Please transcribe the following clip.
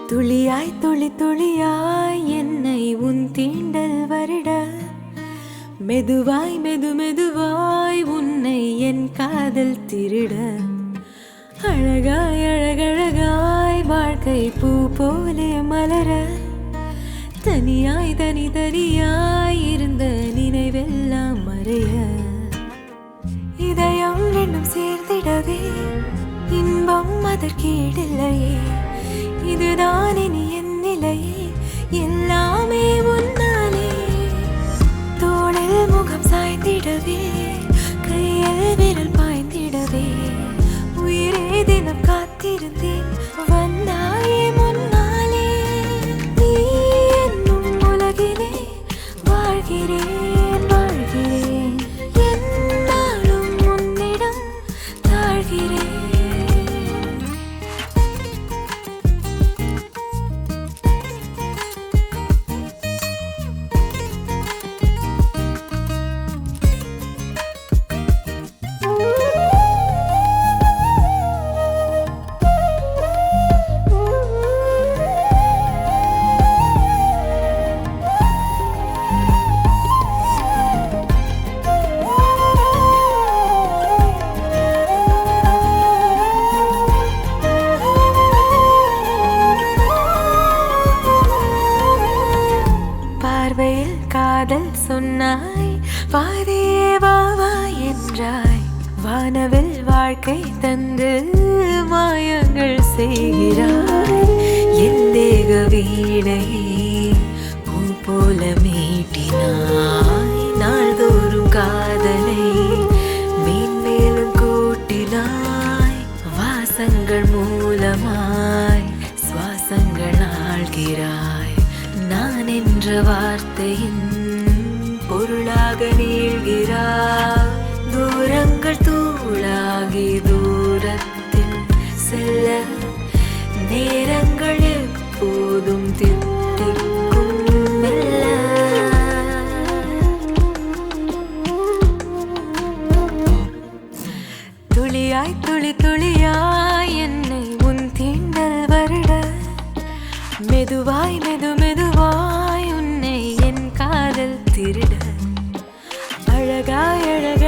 துளியாய் துளி துளியாய் என்னை உன் தீண்டல் வருட மெதுவாய் மெதுவாய் உன்னை என் காதல் திருட அழகாய் அழகழகாய் வாழ்க்கை பூ போலே மலர தனியாய் தனியாய் இருந்த நினைவெல்லாம் மறைய இதயம் ரெண்டும் சேர்ந்திடவே இன்பம் அதற்கீடில்லையே இதுதான் இனி என் நிலையே எல்லாமே உன்னாலே தோளில் முகம் சாய்ந்திடவே கையில் விரல் பாய்ந்திடவே உயிரே தினம் காத்திருந்தேன் வந்தாயே முன்னாலே நீ என்னும் உலகிலே வாழ்கிறேன் வாழ்கிறேன் என்னாலும் உன்னிடம் தாழ்கிறேன். பார்வையில் காதல் சொன்னாய் பாதியே வாவா என்றாய் வானவில் வாழ்க்கை தந்து மாயங்கள் செய்கிறாய் என் தேக வீணை பூ போல மீட்டினாய் நாள்தோறும் காதலை மேன்மேலும் கூட்டினாய் வாசங்கள் மூலமாய் சுவாசங்கள் ஆழ்கிறாய் நான் என்ற வார்த்தையின் பொருளாக நீள்கிறாய் தூரங்கள் தூளாகி தூரத்தில் செல்ல நேரங்கள் எப்போதும் தித்திக்கும் மெல்ல துளியாய் துளி துளியாய் என்னை உன் தீண்டல் வருட மெதுவாய் மெதுவாய் உன்னை என் காதல் திருட அழகாய் அழகாய்